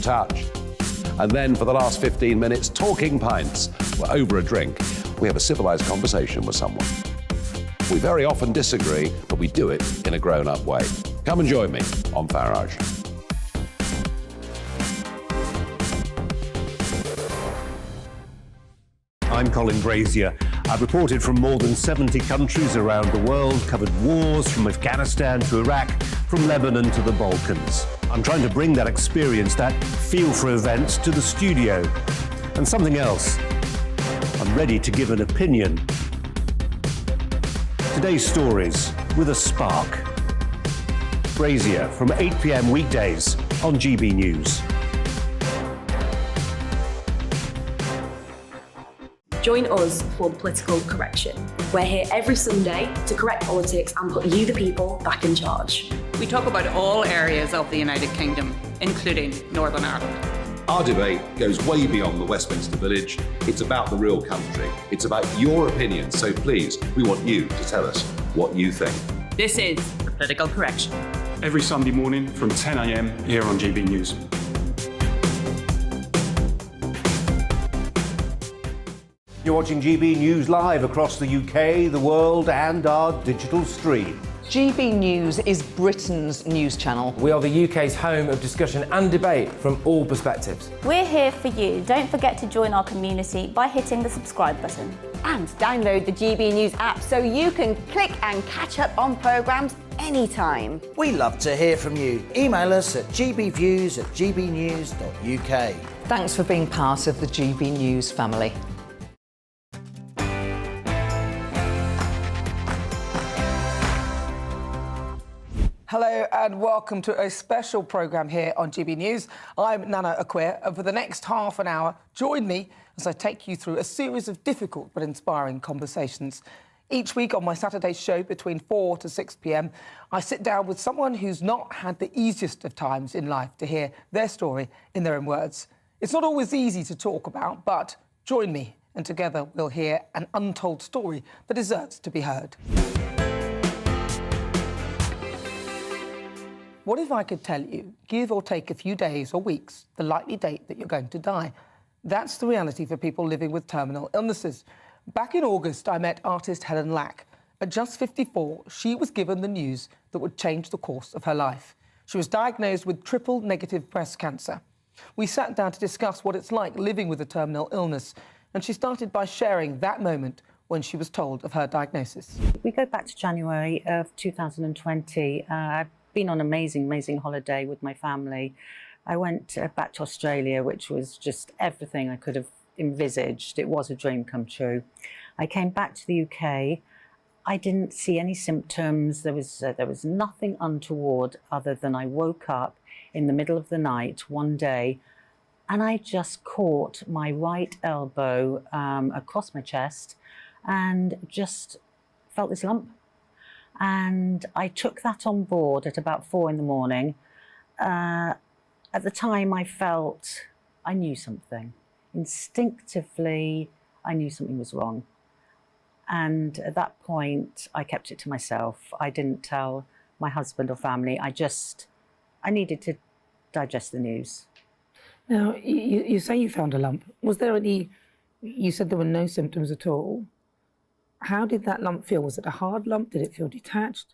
touch. And then for the last 15 minutes, talking pints. We're over a drink. We have a civilized conversation with someone. We very often disagree, but we do it in a grown-up way. Come and join me on Farage. I'm Colin Brazier. I've reported from more than 70 countries around the world, covered wars from Afghanistan to Iraq, from Lebanon to the Balkans. I'm trying to bring that experience, that feel for events, to the studio. And something else, I'm ready to give an opinion. Today's stories with a spark. Brazier from 8 p.m. weekdays on GB News. Join us for the Political Correction. We're here every Sunday to correct politics and put you, the people, back in charge. We talk about all areas of the United Kingdom, including Northern Ireland. Our debate goes way beyond the Westminster Village. It's about the real country. It's about your opinion. So please, we want you to tell us what you think. This is the Political Correction. Every Sunday morning from 10 a.m. here on GB News. You're watching GB News live across the UK, the world, and our digital stream. GB News is Britain's news channel. We are the UK's home of discussion and debate from all perspectives. We're here for you. Don't forget to join our community by hitting the subscribe button. And download the GB News app so you can click and catch up on programmes anytime. We love to hear from you. Email us at gbviews@gbnews.uk. Thanks for being part of the GB News family. Hello and welcome to a special programme here on GB News. I'm Nana Akua, and for the next half an hour, join me as I take you through a series of difficult but inspiring conversations. Each week on my Saturday show between 4 to 6 p.m, I sit down with someone who's not had the easiest of times in life to hear their story in their own words. It's not always easy to talk about, but join me and together we'll hear an untold story that deserves to be heard. What if I could tell you, give or take a few days or weeks, the likely date that you're going to die? That's the reality for people living with terminal illnesses. Back in August, I met artist Helen Lack. At just 54, she was given the news that would change the course of her life. She was diagnosed with triple-negative breast cancer. We sat down to discuss what it's like living with a terminal illness, and she started by sharing that moment when she was told of her diagnosis. We go back to January of 2020. I've been on an amazing holiday with my family. I went back to Australia, which was just everything I could have envisaged. It was a dream come true. I came back to the UK. I didn't see any symptoms. There was nothing untoward other than I woke up in the middle of the night one day and I just caught my right elbow across my chest and just felt this lump. And I took that on board at about 4 in the morning. At the time I knew something. Instinctively, I knew something was wrong. And at that point, I kept it to myself. I didn't tell my husband or family. I needed to digest the news. Now, you say you found a lump. Was there any, you said there were no symptoms at all. How did that lump feel? Was it a hard lump? Did it feel detached?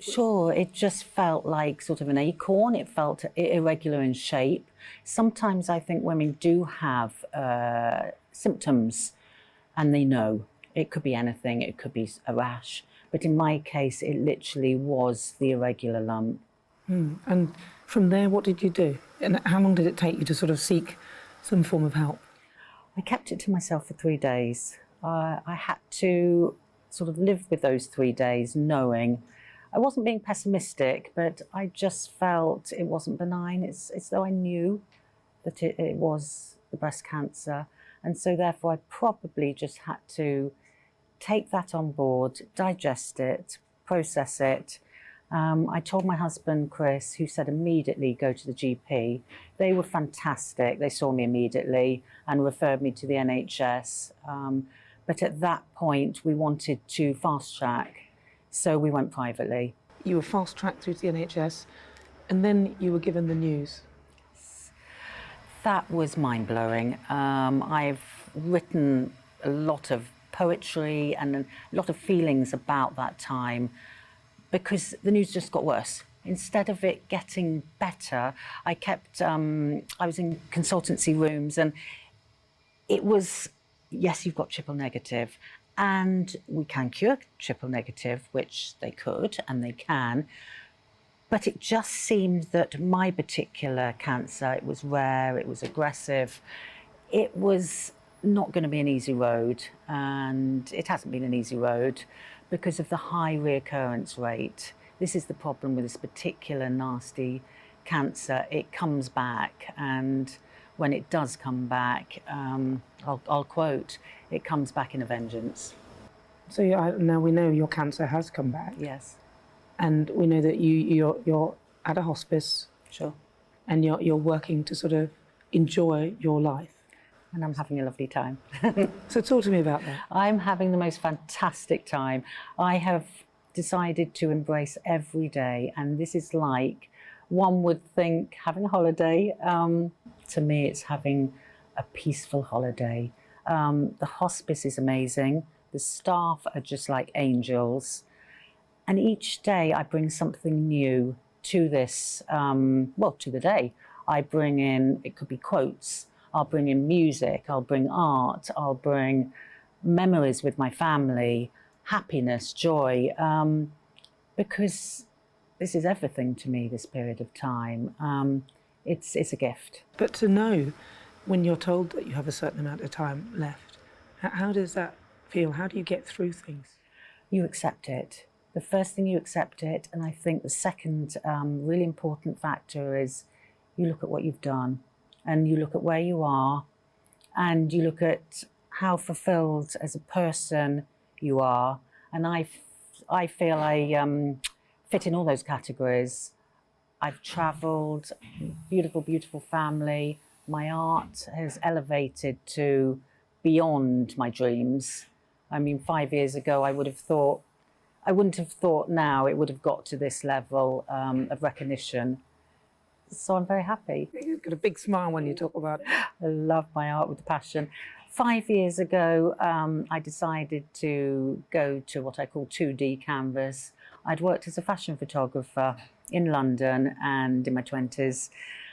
Sure, it just felt like sort of an acorn. It felt irregular in shape. Sometimes I think women do have symptoms and they know. It could be anything, it could be a rash. But in my case, it literally was the irregular lump. And from there, what did you do? And how long did it take you to sort of seek some form of help? I kept it to myself for 3 days. I had to sort of live with those 3 days knowing I wasn't being pessimistic, but I just felt it wasn't benign. It's though I knew that it was the breast cancer. And so therefore I probably just had to take that on board, digest it, process it. I told my husband, Chris, who said immediately go to the GP. They were fantastic. They saw me immediately and referred me to the NHS. But at that point, we wanted to fast track. So we went privately. You were fast tracked through to the NHS and then you were given the news. That was mind-blowing. I've written a lot of poetry and a lot of feelings about that time because the news just got worse. Instead of it getting better, I was in consultancy rooms and it was, yes, you've got triple negative and we can cure triple negative, which they could and they can. But it just seemed that my particular cancer, it was rare, it was aggressive, it was not going to be an easy road, and it hasn't been an easy road because of the high reoccurrence rate. This is the problem with this particular nasty cancer. It comes back, and when it does come back, I'll quote, it comes back in a vengeance. So now we know your cancer has come back. Yes. And we know that you're at a hospice. Sure. And you're working to sort of enjoy your life. And I'm having a lovely time. So talk to me about that. I'm having the most fantastic time. I have decided to embrace every day, and this is like, one would think, having a holiday. To me, it's having a peaceful holiday. The hospice is amazing. The staff are just like angels. And each day I bring something new to this, to the day. I bring in, it could be quotes, I'll bring in music, I'll bring art, I'll bring memories with my family, happiness, joy, because this is everything to me, this period of time. It's a gift. But to know when you're told that you have a certain amount of time left, how does that feel? How do you get through things? You accept it. The first thing, you accept it, and I think the second really important factor is you look at what you've done, and you look at where you are, and you look at how fulfilled as a person you are. And I feel I fit in all those categories. I've travelled, beautiful, beautiful family. My art has elevated to beyond my dreams. I mean, 5 years ago, I wouldn't have thought now it would have got to this level of recognition. So I'm very happy. You've got a big smile when you talk about it. I love my art with passion. 5 years ago, I decided to go to what I call 2D canvas. I'd worked as a fashion photographer in London and in my 20s,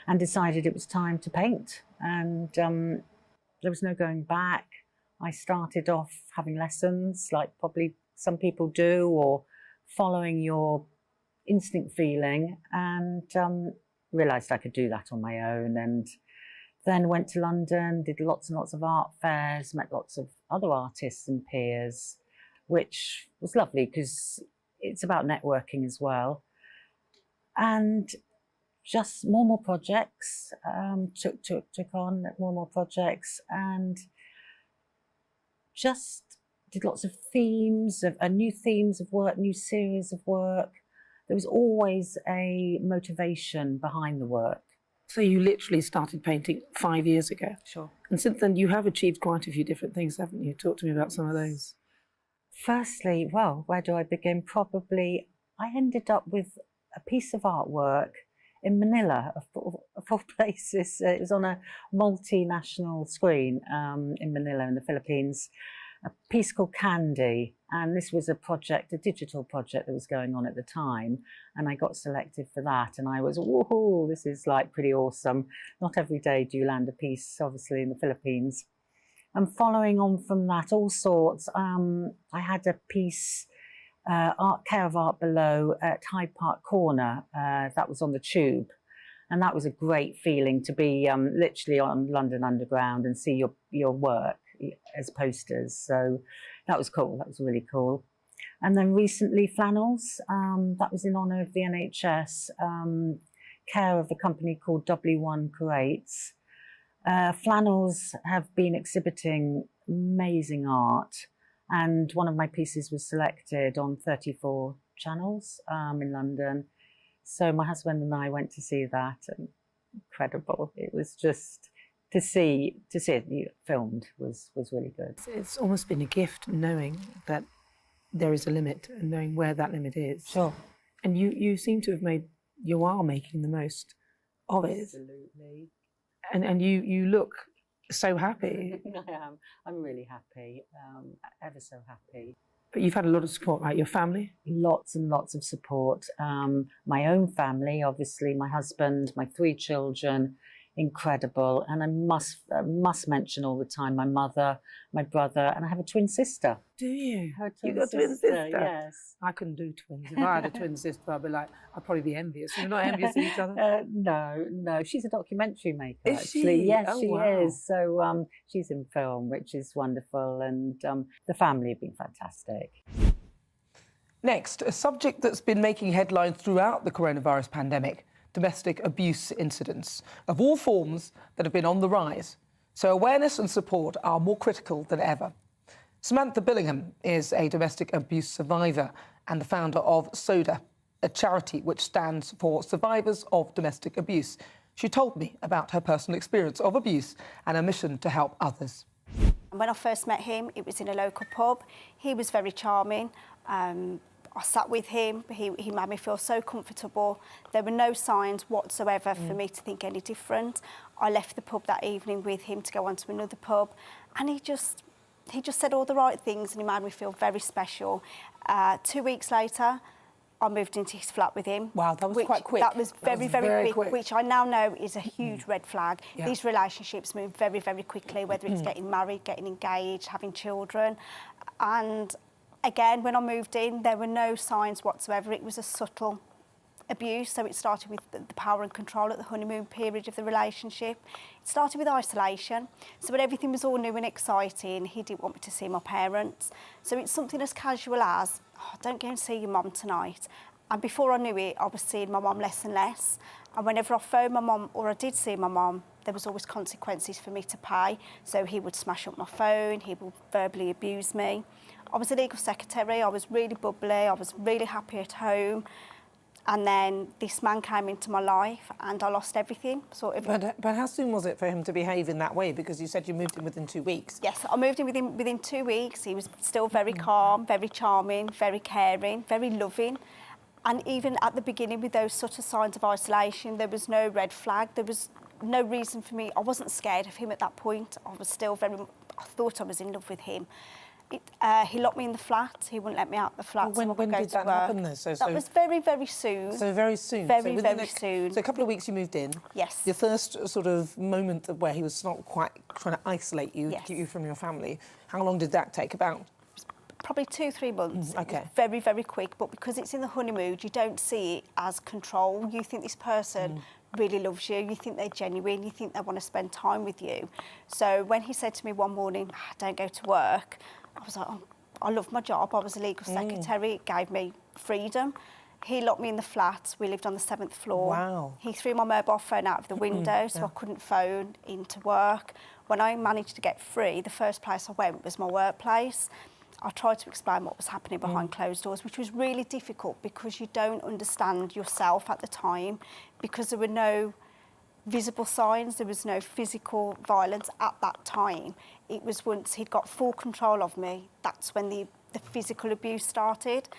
and decided it was time to paint. And there was no going back. I started off having lessons, like probably some people do, or following your instinct feeling, and realised I could do that on my own, and then went to London, did lots and lots of art fairs, met lots of other artists and peers, which was lovely because it's about networking as well. And just more projects, took on more projects, and just did lots of themes, new themes of work, new series of work. There was always a motivation behind the work. So you literally started painting 5 years ago? Sure. And since then you have achieved quite a few different things, haven't you? Talk to me about some of those. Firstly, well, where do I begin? Probably, I ended up with a piece of artwork in Manila, of all places. It was on a multinational screen in Manila in the Philippines. A piece called Candy, and this was a project, a digital project that was going on at the time, and I got selected for that, and I was, woohoo, this is like pretty awesome. Not every day do you land a piece, obviously, in the Philippines. And following on from that, all sorts, I had a piece, Care of Art Below at Hyde Park Corner, that was on the Tube, and that was a great feeling to be literally on London Underground and see your work as posters. So that was cool, that was really cool. And then recently flannels, that was in honour of the NHS, care of a company called W1 Creates. Flannels have been exhibiting amazing art, and one of my pieces was selected on 34 channels in London. So my husband and I went to see that, and incredible. It was just, to see it filmed was really good. It's almost been a gift knowing that there is a limit and knowing where that limit is. Sure. And you seem to have you are making the most of it. Absolutely. And you look so happy. I am. I'm really happy, ever so happy. But you've had a lot of support, right? Your family? Lots and lots of support. My own family, obviously, my husband, my 3 children, incredible. And I must mention all the time my mother, my brother, and I have a twin sister. Do you? You got a twin sister? Yes. I couldn't do twins. If I had a twin sister, I'd be like, I'd probably be envious. You're not envious of each other? No. She's a documentary maker, is actually. She? Yes, oh, she wow. is. So she's in film, which is wonderful. And the family have been fantastic. Next, a subject that's been making headlines throughout the coronavirus pandemic, domestic abuse incidents of all forms that have been on the rise. So awareness and support are more critical than ever. Samantha Billingham is a domestic abuse survivor and the founder of SODA, a charity which stands for Survivors of Domestic Abuse. She told me about her personal experience of abuse and a mission to help others. When I first met him, it was in a local pub. He was very charming. I sat with him. He made me feel so comfortable. There were no signs whatsoever for me to think any different. I left the pub that evening with him to go on to another pub, and he just said all the right things, and he made me feel very special. 2 weeks later, I moved into his flat with him. Wow, that was quite quick. That was very quick, which I now know is a huge red flag. Yeah. These relationships move very, very quickly, whether it's getting married, getting engaged, having children. And again, when I moved in, there were no signs whatsoever. It was a subtle abuse. So it started with the power and control at the honeymoon period of the relationship. It started with isolation. So when everything was all new and exciting, he didn't want me to see my parents. So it's something as casual as, oh, don't go and see your mum tonight. And before I knew it, I was seeing my mum less and less. And whenever I phoned my mum or I did see my mum, there was always consequences for me to pay. So he would smash up my phone, he would verbally abuse me. I was a legal secretary, I was really bubbly, I was really happy at home. And then this man came into my life and I lost everything. But how soon was it for him to behave in that way? Because you said you moved in within 2 weeks. Yes, I moved in within 2 weeks. He was still very calm, very charming, very caring, very loving. And even at the beginning with those sort of signs of isolation, there was no red flag. There was no reason for me. I wasn't scared of him at that point. I thought I was in love with him. He locked me in the flat. He wouldn't let me out the flat. Well, when did that happen then? That was very, very soon. So very soon? Very soon. So a couple of weeks you moved in? Yes. Your first sort of moment where he was not quite trying to isolate you, keep you from your family, how long did that take about? Probably 2-3 months. Okay. It was very, very quick, but because it's in the honeymoon, you don't see it as control. You think this person really loves you, you think they're genuine, you think they want to spend time with you. So when he said to me one morning, don't go to work, I was like, oh, I love my job. I was a legal secretary. It gave me freedom. He locked me in the flat. We lived on the 7th floor. Wow. He threw my mobile phone out of the window, so I couldn't phone into work. When I managed to get free, the first place I went was my workplace. I tried to explain what was happening behind closed doors, which was really difficult because you don't understand yourself at the time, because there were no visible signs, there was no physical violence at that time. It was once he'd got full control of me, that's when the physical abuse started.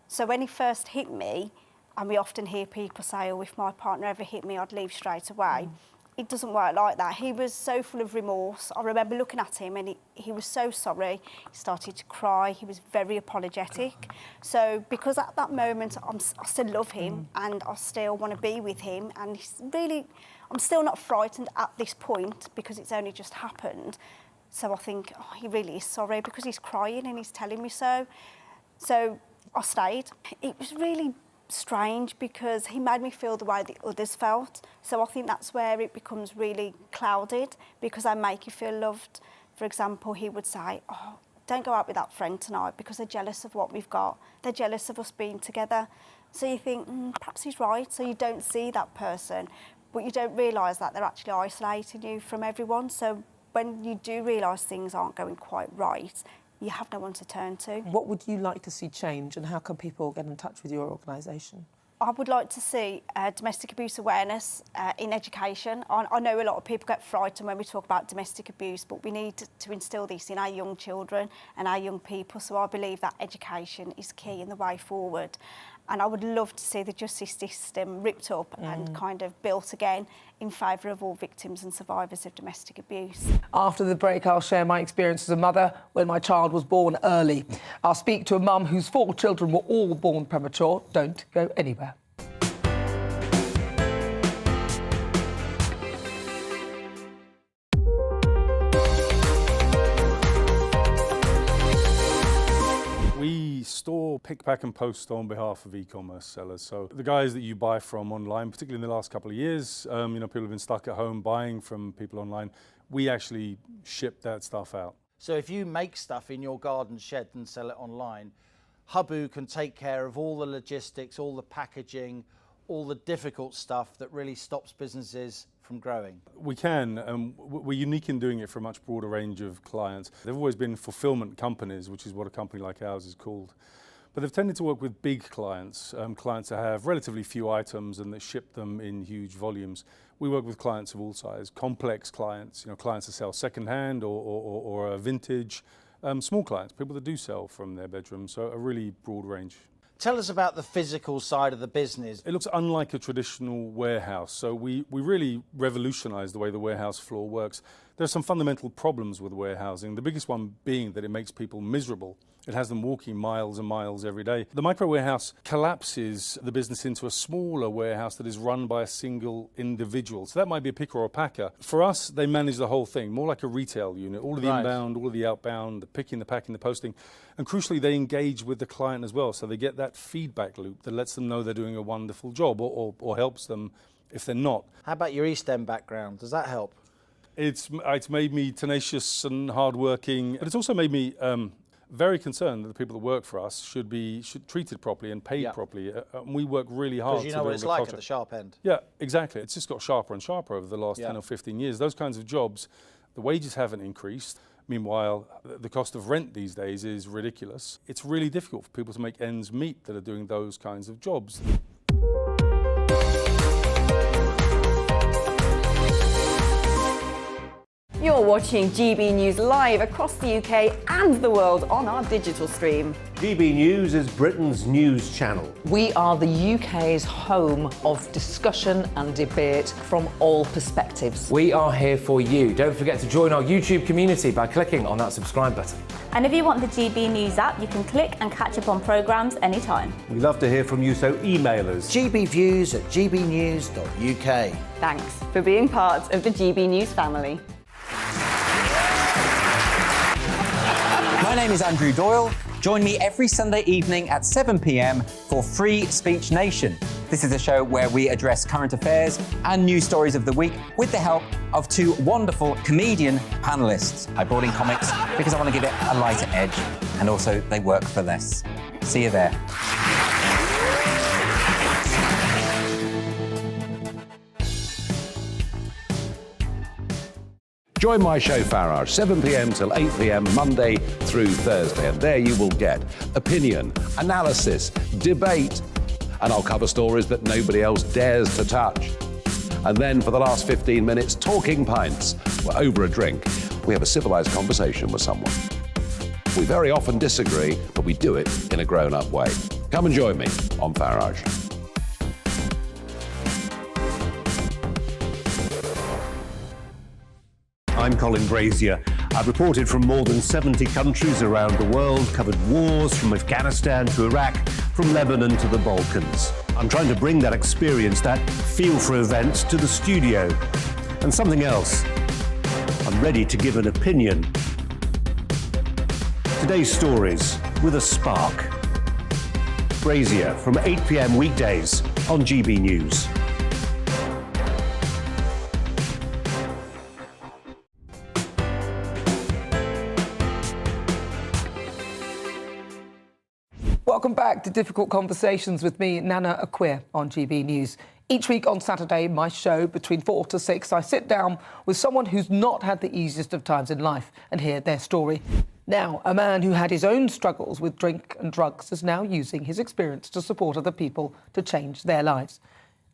So when he first hit me, and we often hear people say, oh, if my partner ever hit me, I'd leave straight away. It doesn't work like that. He was so full of remorse. I remember looking at him and he was so sorry. He started to cry. He was very apologetic. So because at that moment I still love him and I still want to be with him, and I'm still not frightened at this point because it's only just happened. So I think, oh, he really is sorry because he's crying and he's telling me so. So I stayed. It was really strange because he made me feel the way the others felt. So I think that's where it becomes really clouded, because I make you feel loved. For example, he would say, oh, don't go out with that friend tonight because they're jealous of what we've got. They're jealous of us being together. So you think, perhaps he's right. So you don't see that person, but you don't realise that they're actually isolating you from everyone. So when you do realise things aren't going quite right, you have no one to turn to. What would you like to see change, and how can people get in touch with your organisation? I would like to see domestic abuse awareness in education. I know a lot of people get frightened when we talk about domestic abuse, but we need to instil this in our young children and our young people. So I believe that education is key in the way forward. And I would love to see the justice system ripped up and kind of built again in favour of all victims and survivors of domestic abuse. After the break, I'll share my experience as a mother when my child was born early. I'll speak to a mum whose 4 children were all born premature. Don't go anywhere. We store, pick, pack and post on behalf of e-commerce sellers. So the guys that you buy from online, particularly in the last couple of years, people have been stuck at home buying from people online. We actually ship that stuff out. So if you make stuff in your garden shed and sell it online, Hubu can take care of all the logistics, all the packaging, all the difficult stuff that really stops businesses from growing. We can. We're unique in doing it for a much broader range of clients. They've always been fulfillment companies, which is what a company like ours is called. But they've tended to work with big clients, clients that have relatively few items and that ship them in huge volumes. We work with clients of all sizes, complex clients, clients that sell second-hand or a vintage, small clients, people that do sell from their bedroom, so a really broad range. Tell us about the physical side of the business. It looks unlike a traditional warehouse, so we really revolutionised the way the warehouse floor works. There are some fundamental problems with warehousing, the biggest one being that it makes people miserable. It has them walking miles and miles every day. The micro warehouse collapses the business into a smaller warehouse that is run by a single individual. So that might be a picker or a packer. For us, they manage the whole thing, more like a retail unit, all of the inbound, all of the outbound, the picking, the packing, the posting. And crucially, they engage with the client as well. So they get that feedback loop that lets them know they're doing a wonderful job or helps them if they're not. How about your East End background? Does that help? It's made me tenacious and hardworking, but it's also made me very concerned that the people that work for us should be treated properly and paid properly. We work really hard to build the culture. Because you know what it's like at the sharp end. Yeah, exactly. It's just got sharper and sharper over the last 10 or 15 years. Those kinds of jobs, the wages haven't increased. Meanwhile, the cost of rent these days is ridiculous. It's really difficult for people to make ends meet that are doing those kinds of jobs. You're watching GB News live across the UK and the world on our digital stream. GB News is Britain's news channel. We are the UK's home of discussion and debate from all perspectives. We are here for you. Don't forget to join our YouTube community by clicking on that subscribe button. And if you want the GB News app, you can click and catch up on programmes anytime. We love to hear from you, so email us. gbviews@gbnews.uk. Thanks for being part of the GB News family. My name is Andrew Doyle. Join me every Sunday evening at 7 p.m. for Free Speech Nation. This is a show where we address current affairs and news stories of the week with the help of 2 wonderful comedian panellists. I brought in comics because I want to give it a lighter edge, and also they work for less. See you there. Join my show Farage, 7 p.m. till 8 p.m. Monday through Thursday, and there you will get opinion, analysis, debate, and I'll cover stories that nobody else dares to touch. And then for the last 15 minutes, talking pints. We're over a drink. We have a civilized conversation with someone. We very often disagree, but we do it in a grown-up way. Come and join me on Farage. I'm Colin Brazier. I've reported from more than 70 countries around the world, covered wars from Afghanistan to Iraq, from Lebanon to the Balkans. I'm trying to bring that experience, that feel for events, to the studio. And something else, I'm ready to give an opinion. Today's stories with a spark. Brazier from 8 p.m. weekdays on GB News. Welcome back to Difficult Conversations with me, Nana Akua, on GB News. Each week on Saturday, my show, between 4 to 6, I sit down with someone who's not had the easiest of times in life and hear their story. Now, a man who had his own struggles with drink and drugs is now using his experience to support other people to change their lives.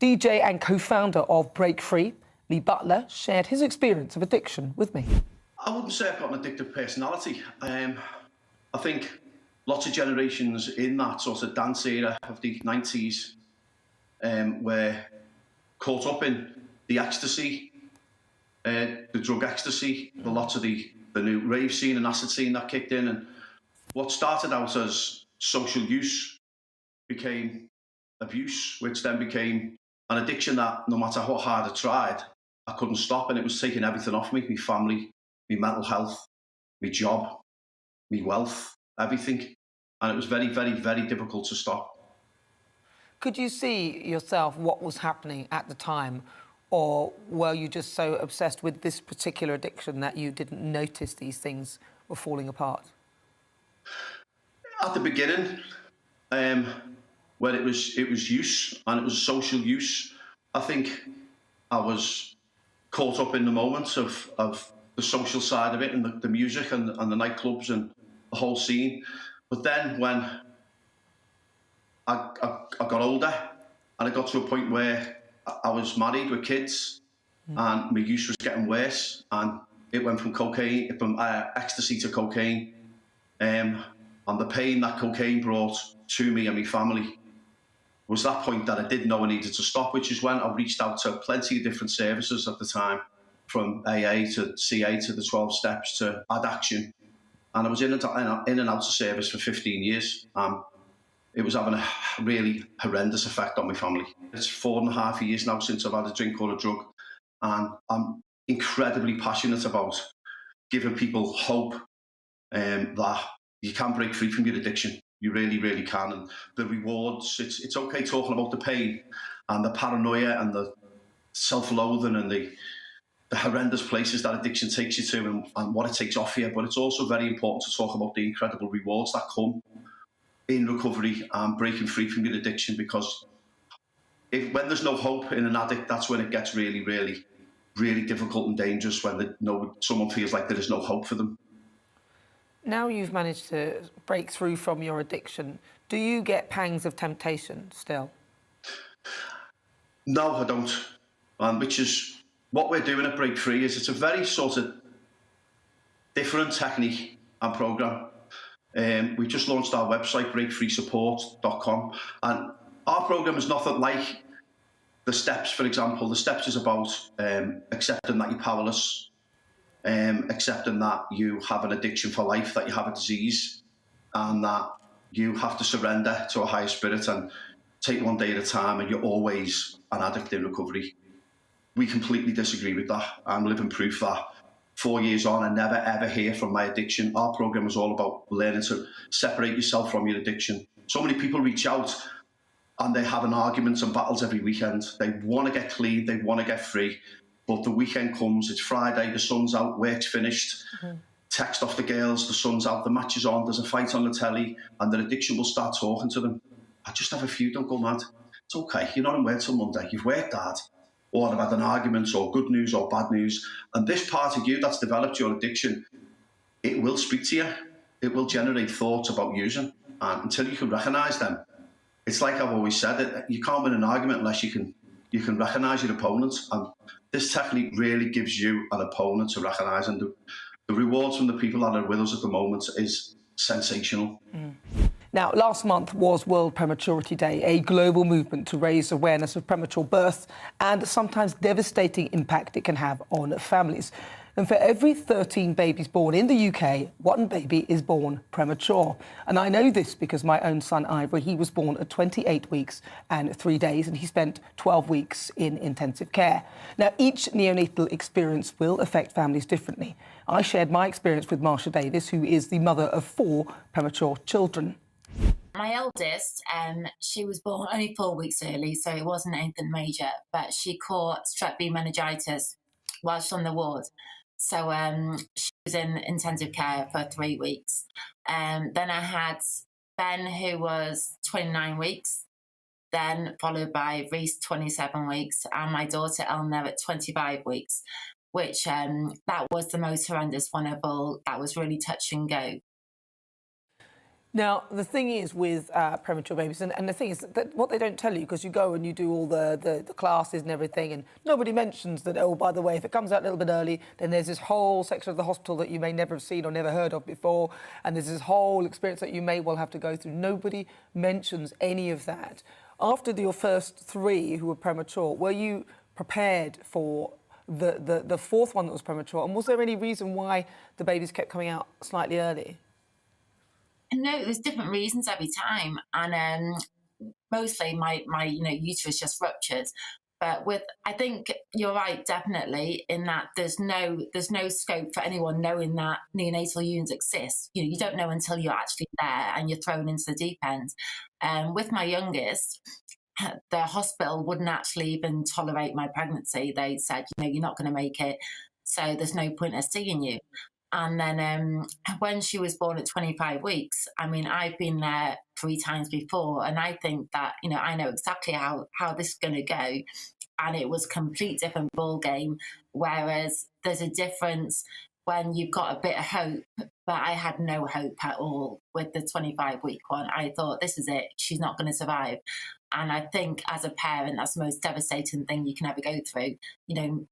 DJ and co-founder of Break Free, Lee Butler, shared his experience of addiction with me. I wouldn't say I've got an addictive personality. I think lots of generations in that sort of dance era of the 90s were caught up in the ecstasy, the drug ecstasy, the lots of the new rave scene and acid scene that kicked in. And what started out as social use became abuse, which then became an addiction that no matter how hard I tried, I couldn't stop. And it was taking everything off me, my family, my mental health, my job, my wealth, everything. And it was very, very, very difficult to stop. Could you see yourself what was happening at the time, or were you just so obsessed with this particular addiction that you didn't notice these things were falling apart? At the beginning, when it was use and it was social use, I think I was caught up in the moment of the social side of it and the music and the nightclubs and the whole scene. But then when I got older and I got to a point where I was married with kids and my use was getting worse, and it went from ecstasy to cocaine, and the pain that cocaine brought to me and my family was that point that I did know I needed to stop, which is when I reached out to plenty of different services at the time, from AA to CA to the 12 steps to Addiction. And I was in and out of service for 15 years. It was having a really horrendous effect on my family. It's 4.5 years now since I've had a drink or a drug, and I'm incredibly passionate about giving people hope that you can break free from your addiction. You really, really can. And the rewards, it's okay talking about the pain and the paranoia and the self-loathing and the horrendous places that addiction takes you to and what it takes off you, but it's also very important to talk about the incredible rewards that come in recovery and breaking free from your addiction, because when there's no hope in an addict, that's when it gets really, really, really difficult and dangerous, when someone feels like there is no hope for them. Now you've managed to break through from your addiction, do you get pangs of temptation still? No, I don't. Which is what we're doing at Break Free. It's a very sort of different technique and programme. We just launched our website, breakfreesupport.com, and our programme is nothing like the steps, for example. The steps is about accepting that you're powerless, accepting that you have an addiction for life, that you have a disease, and that you have to surrender to a higher spirit and take one day at a time, and you're always an addict in recovery. We completely disagree with that. I'm living proof that 4 years on, I never ever hear from my addiction. Our programme is all about learning to separate yourself from your addiction. So many people reach out and they're having arguments and battles every weekend. They want to get clean, they want to get free, but the weekend comes, it's Friday, the sun's out, work's finished, text off the girls, the sun's out, the match is on, there's a fight on the telly, and their addiction will start talking to them. I just have a few, don't go mad. It's okay, you're not in work till Monday, you've worked hard, or I've had an argument, or good news or bad news, and this part of you that's developed your addiction, it will speak to you, it will generate thoughts about using, and until you can recognise them, it's like I've always said, you can't win an argument unless you can recognise your opponent, and this technique really gives you an opponent to recognise, and the rewards from the people that are with us at the moment is sensational. Now, last month was World Prematurity Day, a global movement to raise awareness of premature birth and the sometimes devastating impact it can have on families. And for every 13 babies born in the UK, one baby is born premature. And I know this because my own son, Ivory, he was born at 28 weeks and 3 days, and he spent 12 weeks in intensive care. Now, each neonatal experience will affect families differently. I shared my experience with Marsha Davis, who is the mother of 4 premature children. My eldest, she was born only 4 weeks early, so it wasn't anything major, but she caught strep B meningitis whilst on the ward. So she was in intensive care for 3 weeks. Then I had Ben, who was 29 weeks, then followed by Reese, 27 weeks, and my daughter Eleanor at 25 weeks, which that was the most horrendous one of all. That was really touch and go. Now, the thing is with premature babies, and the thing is that what they don't tell you, because you go and you do all the classes and everything, and nobody mentions that, oh, by the way, if it comes out a little bit early, then there's this whole section of the hospital that you may never have seen or never heard of before, and there's this whole experience that you may well have to go through. Nobody mentions any of that. After your first 3 who were premature, were you prepared for the fourth one that was premature? And was there any reason why the babies kept coming out slightly early? No, there's different reasons every time, and mostly my uterus just ruptured. But I think you're right, definitely, in that there's no scope for anyone knowing that neonatal units exist. You don't know until you're actually there and you're thrown into the deep end. With my youngest, the hospital wouldn't actually even tolerate my pregnancy. They said, you're not going to make it, so there's no point in seeing you. And then when she was born at 25 weeks, I mean, I've been there 3 times before, and I think that, I know exactly how this is going to go. And it was a complete different ball game, whereas there's a difference when you've got a bit of hope, but I had no hope at all with the 25-week one. I thought, this is it, she's not going to survive. And I think as a parent, that's the most devastating thing you can ever go through.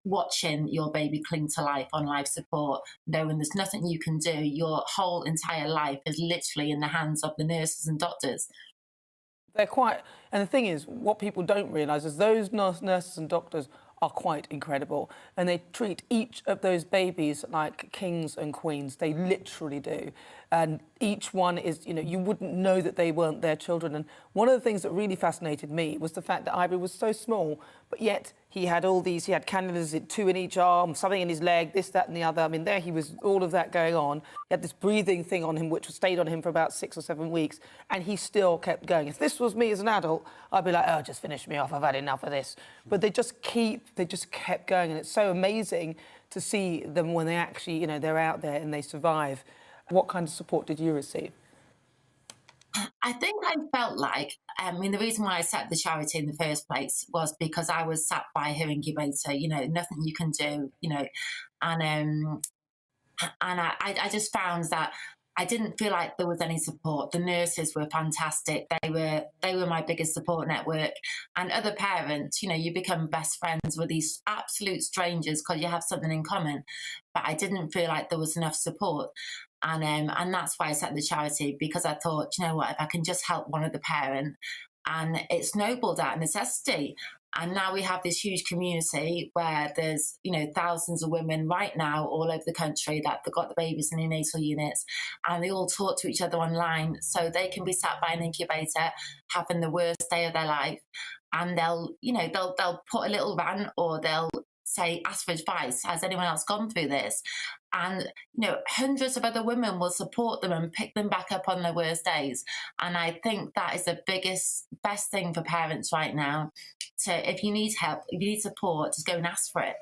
Watching your baby cling to life on life support, knowing there's nothing you can do. Your whole entire life is literally in the hands of the nurses and doctors. They're quite... And the thing is, what people don't realise is those nurses and doctors are quite incredible. And they treat each of those babies like kings and queens. They literally do. And each one is, you wouldn't know that they weren't their children. And one of the things that really fascinated me was the fact that Ivory was so small, but yet he had he had cannulas, 2 in each arm, something in his leg, this, that and the other. I mean, there he was, all of that going on. He had this breathing thing on him, which stayed on him for about 6 or 7 weeks, and he still kept going. If this was me as an adult, I'd be like, oh, just finish me off, I've had enough of this. But they just kept going, and it's so amazing to see them when they actually, they're out there and they survive. What kind of support did you receive? I think I felt like, the reason why I set up the charity in the first place was because I was sat by her incubator, nothing you can do, and I just found that I didn't feel like there was any support. The nurses were fantastic. They were my biggest support network. And other parents, you become best friends with these absolute strangers because you have something in common. But I didn't feel like there was enough support. And that's why I set the charity, because I thought, what, if I can just help one of the parent, and it snowballed out of necessity. And now we have this huge community where there's, thousands of women right now all over the country that have got the babies in neonatal units, and they all talk to each other online, so they can be sat by an incubator having the worst day of their life, and they'll put a little rant, or they'll say, ask for advice. Has anyone else gone through this? And, hundreds of other women will support them and pick them back up on their worst days. And I think that is the best thing for parents right now. If you need help, if you need support, just go and ask for it.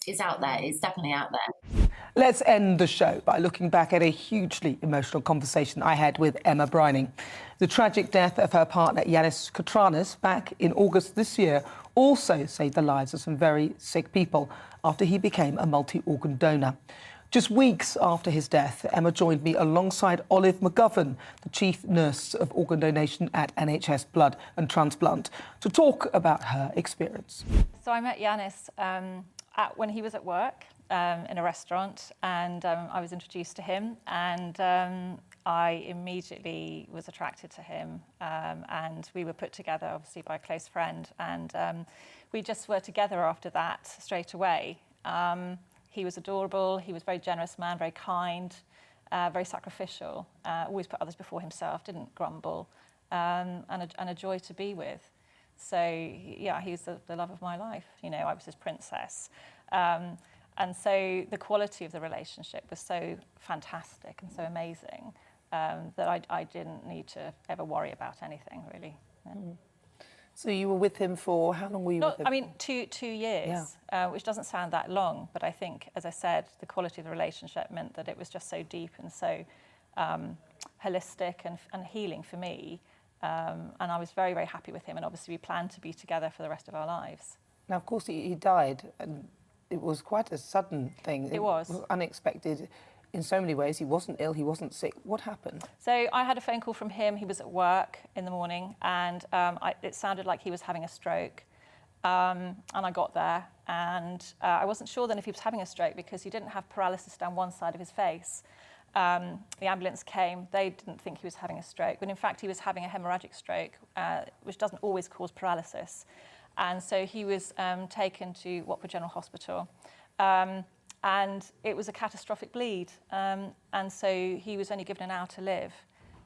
It's out there. It's definitely out there. Let's end the show by looking back at a hugely emotional conversation I had with Emma Brining. The tragic death of her partner, Yanis Kotranis, back in August this year, also saved the lives of some very sick people after he became a multi-organ donor. Just weeks after his death, Emma joined me alongside Olive McGovern, the chief nurse of organ donation at NHS Blood and Transplant, to talk about her experience. So I met Yanis when he was at work in a restaurant, and I was introduced to him, and I immediately was attracted to him, and we were put together obviously by a close friend, and we just were together after that straight away. He was adorable, he was a very generous man, very kind, very sacrificial, always put others before himself, didn't grumble, and a joy to be with. So yeah, he was the love of my life, I was his princess. And so the quality of the relationship was so fantastic and so amazing that I didn't need to ever worry about anything, really. Yeah. Mm. So you were with him for, how long were you with him? I mean, 2 years, which doesn't sound that long, but I think, as I said, the quality of the relationship meant that it was just so deep and so holistic and healing for me. And I was very, very happy with him, and obviously we planned to be together for the rest of our lives. Now, of course, he died, and it was quite a sudden thing. It was. Unexpected. in so many ways. He wasn't ill, he wasn't sick. What happened? So I had a phone call from him. He was at work in the morning, and it sounded like he was having a stroke. And I got there, and I wasn't sure then if he was having a stroke because he didn't have paralysis down one side of his face. The ambulance came. They didn't think he was having a stroke, but in fact he was having a hemorrhagic stroke, which doesn't always cause paralysis. And so he was taken to Watford General Hospital. And it was a catastrophic bleed. And so he was only given an hour to live.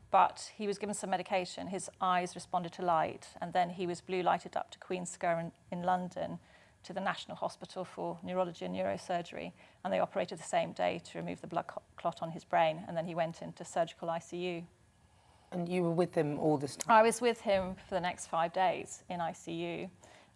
But he was given some medication, his eyes responded to light, and then he was blue lighted up to Queen's Square in London to the National Hospital for Neurology and Neurosurgery, and they operated the same day to remove the blood clot on his brain, and then he went into surgical ICU. And you were with him all this time? I was with him for the next 5 days in ICU,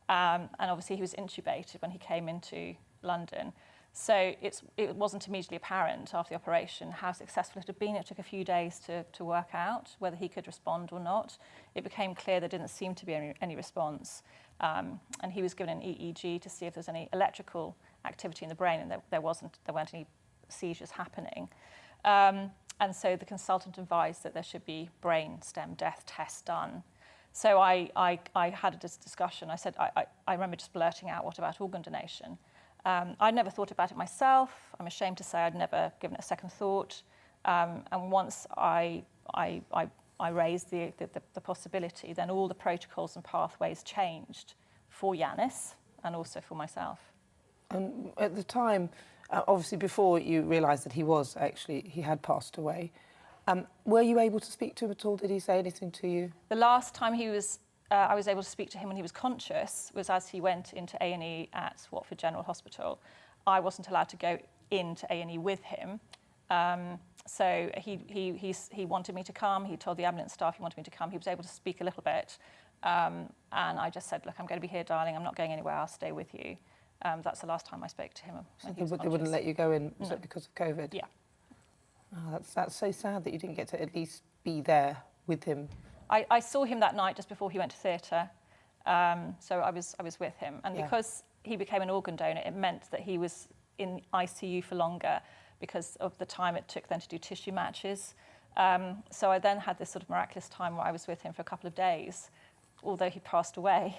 and obviously he was intubated when he came into London. So it wasn't immediately apparent after the operation how successful it had been. It took a few days to work out whether he could respond or not. It became clear there didn't seem to be any response. And he was given an EEG to see if there's any electrical activity in the brain, and there weren't any seizures happening. And so the consultant advised that there should be brain stem death tests done. So I had a discussion. I said, I remember just blurting out, what about organ donation? I'd never thought about it myself. I'm ashamed to say I'd never given it a second thought. And once I raised the possibility, then all the protocols and pathways changed for Yanis and also for myself. And at the time, obviously before you realised that he had passed away, were you able to speak to him at all? Did he say anything to you? The last time I was able to speak to him when he was conscious was as he went into A&E at Watford General Hospital. I wasn't allowed to go into A&E with him. So he wanted me to come. He told the ambulance staff he wanted me to come. He was able to speak a little bit. And I just said, look, I'm going to be here, darling. I'm not going anywhere. I'll stay with you. That's the last time I spoke to him. They wouldn't let you go in, was it because of COVID? Yeah. Oh, that's so sad that you didn't get to at least be there with him. I saw him that night just before he went to theatre, so I was with him. And because he became an organ donor, it meant that he was in ICU for longer because of the time it took then to do tissue matches. So I then had this sort of miraculous time where I was with him for a couple of days, although he passed away,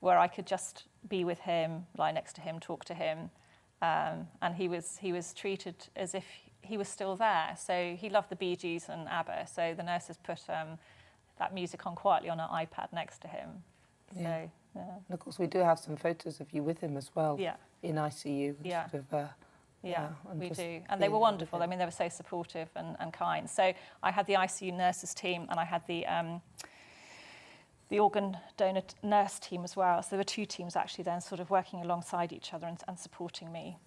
where I could just be with him, lie next to him, talk to him, and he was treated as if he was still there. So he loved the Bee Gees and ABBA, so the nurses put that music on quietly on an iPad next to him. So, yeah. And of course we do have some photos of you with him as well, in ICU. Yeah. Sort of, we do. And they were wonderful. I mean, they were so supportive and kind. So I had the ICU nurses team, and I had the organ donor nurse team as well. So there were two teams actually then sort of working alongside each other and supporting me.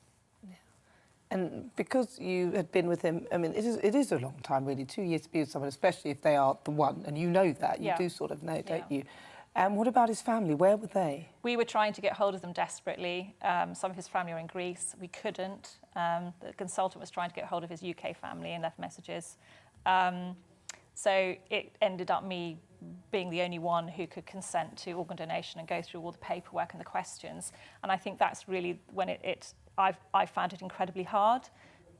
And because you had been with him, I mean, it is a long time, really, 2 years to be with someone, especially if they are the one, and you know that. You do sort of know, don't you? And what about his family? Where were they? We were trying to get hold of them desperately. Some of his family were in Greece. We couldn't. The consultant was trying to get hold of his UK family and left messages. So it ended up me being the only one who could consent to organ donation and go through all the paperwork and the questions. And I think that's really when I found it incredibly hard.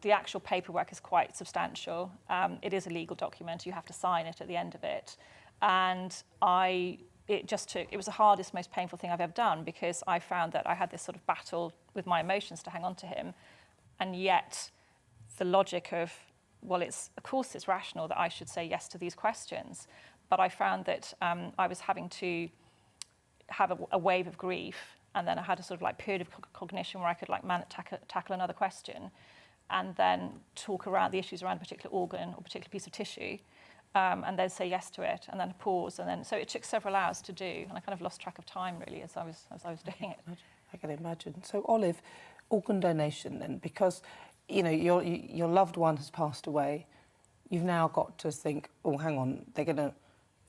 The actual paperwork is quite substantial. It is a legal document. You have to sign it at the end of it. And it was the hardest, most painful thing I've ever done, because I found that I had this sort of battle with my emotions to hang on to him. And yet the logic of, well, of course it's rational that I should say yes to these questions. But I found that I was having to have a wave of grief, and then I had a sort of like period of cognition where I could like tackle another question, and then talk around the issues around a particular organ or particular piece of tissue, and then say yes to it, and then pause, and then so it took several hours to do, and I kind of lost track of time really as I was doing it. I can imagine. So Olive, organ donation, then, because you know your loved one has passed away, you've now got to think, oh, hang on, they're going to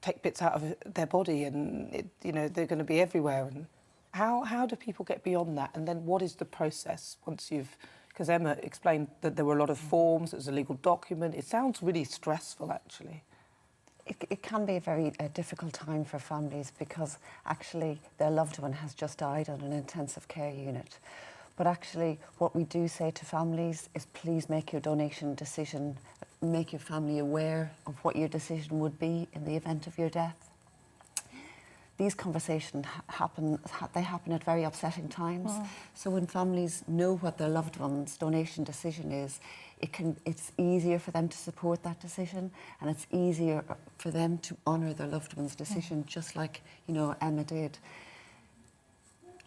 take bits out of their body, and they're going to be everywhere. And how do people get beyond that? And then what is the process once you've? Because Emma explained that there were a lot of forms. It was a legal document. It sounds really stressful, actually. It can be a very difficult time for families because actually their loved one has just died on an intensive care unit. But actually, what we do say to families is please make your donation decision, make your family aware of what your decision would be in the event of your death. These conversations happen at very upsetting times. So when families know what their loved one's donation decision is, it's easier for them to support that decision, and it's easier for them to honour their loved one's decision, just like, you know, Emma did.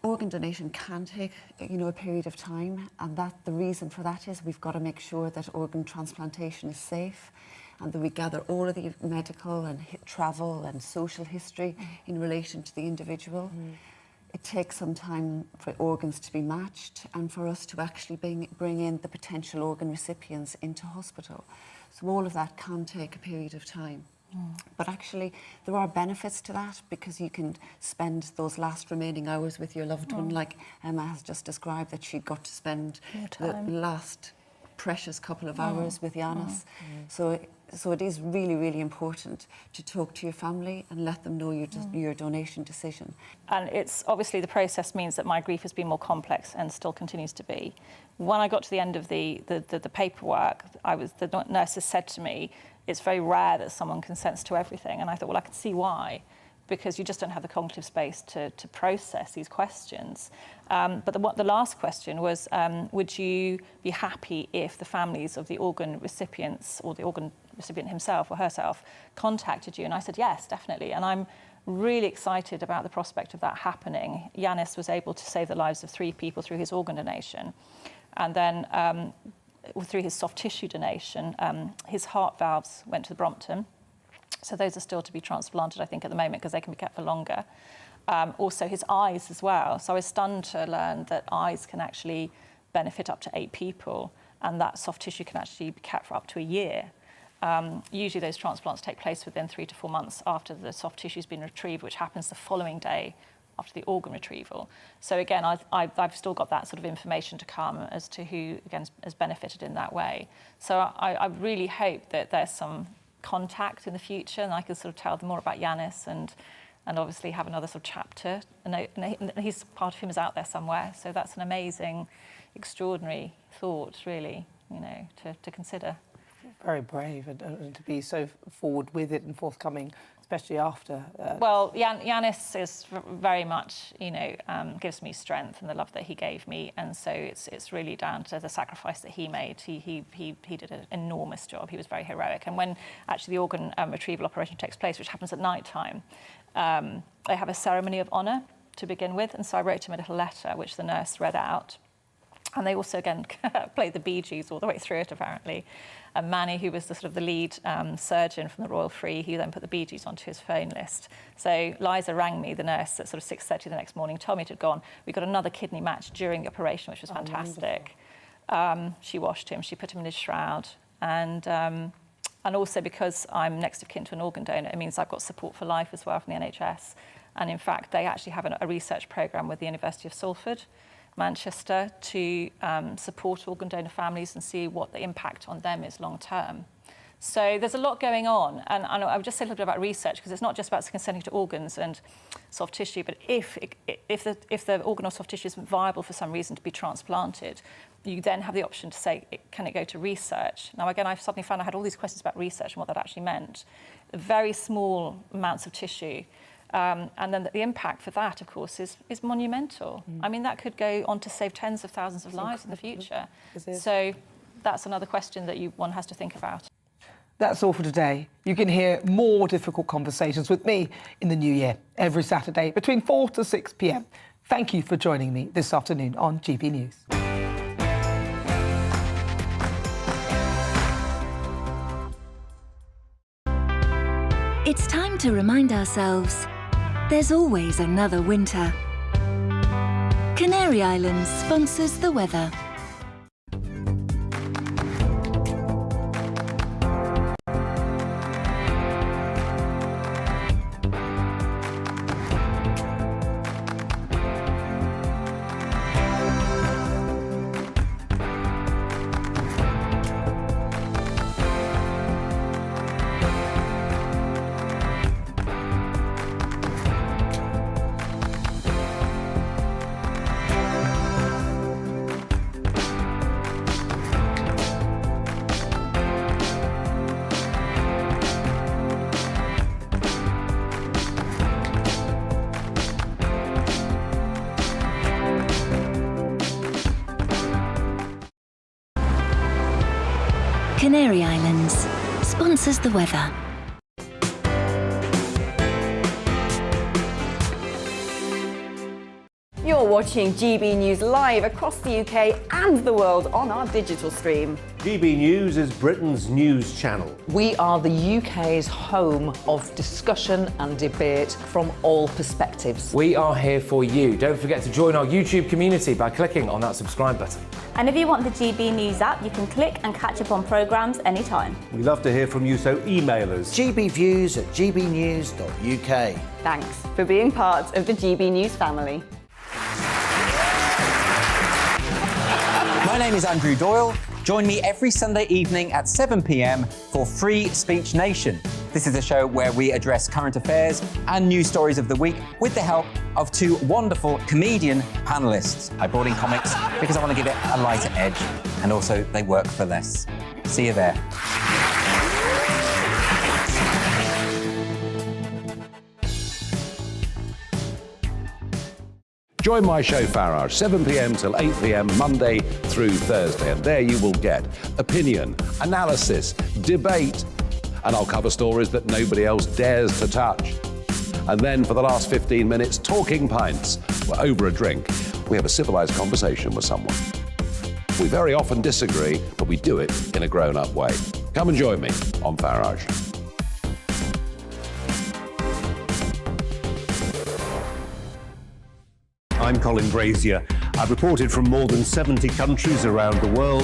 Organ donation can take, you know, a period of time, and the reason for that is we've got to make sure that organ transplantation is safe, and that we gather all of the medical and travel and social history in relation to the individual. It takes some time for organs to be matched and for us to actually bring in the potential organ recipients into hospital. So all of that can take a period of time. But actually, there are benefits to that, because you can spend those last remaining hours with your loved one, like Emma has just described, that she got to spend the last precious couple of hours with Yanis. So it is really, really important to talk to your family and let them know your donation decision. And it's obviously, the process means that my grief has been more complex and still continues to be. When I got to the end of the paperwork, the nurses said to me, it's very rare that someone consents to everything. And I thought, well, I can see why, because you just don't have the cognitive space to process these questions. But the last question was, would you be happy if the families of the organ recipients, or the organ recipient himself or herself, contacted you? And I said, yes, definitely. And I'm really excited about the prospect of that happening. Yanis was able to save the lives of 3 people through his organ donation. And then through his soft tissue donation, his heart valves went to the Brompton. So those are still to be transplanted, I think, at the moment, because they can be kept for longer. Also his eyes as well. So I was stunned to learn that eyes can actually benefit up to 8 people, and that soft tissue can actually be kept for up to a year. Usually those transplants take place within 3 to 4 months after the soft tissue's been retrieved, which happens the following day after the organ retrieval. So again, I've still got that sort of information to come as to who, again, has benefited in that way. So I really hope that there's some contact in the future, and I can sort of tell them more about Yanis, and obviously have another sort of chapter. And his part of him is out there somewhere. So that's an amazing, extraordinary thought, really, you know, to consider. Very brave, and to be so forward with it and forthcoming, especially after. Well, Yanis is very much, you know, gives me strength and the love that he gave me, and so it's really down to the sacrifice that he made. He did an enormous job. He was very heroic. And when actually the organ retrieval operation takes place, which happens at night time, they have a ceremony of honour to begin with, and so I wrote him a little letter which the nurse read out. And they also, again, played the Bee Gees all the way through it, apparently. And Manny, who was the sort of the lead surgeon from the Royal Free, he then put the Bee Gees onto his phone list. So Liza rang me, the nurse, at sort of 6:30 the next morning, told me it had gone. We got another kidney match during the operation, which was fantastic. She washed him, she put him in his shroud. And also, because I'm next of kin to an organ donor, it means I've got support for life as well from the NHS. And in fact, they actually have a research programme with the University of Salford, Manchester, to support organ donor families and see what the impact on them is long term. So there's a lot going on, and I would just say a little bit about research, because it's not just about consenting to organs and soft tissue, but if the organ or soft tissue isn't viable for some reason to be transplanted, you then have the option to say, can it go to research? Now, again, I've suddenly found I had all these questions about research and what that actually meant. Very small amounts of tissue. And then the impact for that, of course, is monumental. I mean, that could go on to save tens of thousands of lives in the future. So that's another question that one has to think about. That's all for today. You can hear more difficult conversations with me in the new year, every Saturday between 4 to 6 p.m. Thank you for joining me this afternoon on GB News. It's time to remind ourselves there's always another winter. Canary Islands sponsors the weather. Canary Islands sponsors the weather. You're watching GB News live across the UK and the world on our digital stream. GB News is Britain's news channel. We are the UK's home of discussion and debate from all perspectives. We are here for you. Don't forget to join our YouTube community by clicking on that subscribe button. And if you want the GB News app, you can click and catch up on programmes anytime. We love to hear from you, so email us. gbviews@gbnews.uk. Thanks for being part of the GB News family. My name is Andrew Doyle. Join me every Sunday evening at 7 p.m. for Free Speech Nation. This is a show where we address current affairs and news stories of the week with the help of two wonderful comedian panellists. I brought in comics because I want to give it a lighter edge, and also they work for less. See you there. Join my show Farage, 7 p.m. till 8 p.m. Monday through Thursday, and there you will get opinion, analysis, debate, and I'll cover stories that nobody else dares to touch. And then for the last 15 minutes, talking pints. We're over a drink. We have a civilized conversation with someone. We very often disagree, but we do it in a grown-up way. Come and join me on Farage. I'm Colin Brazier. I've reported from more than 70 countries around the world.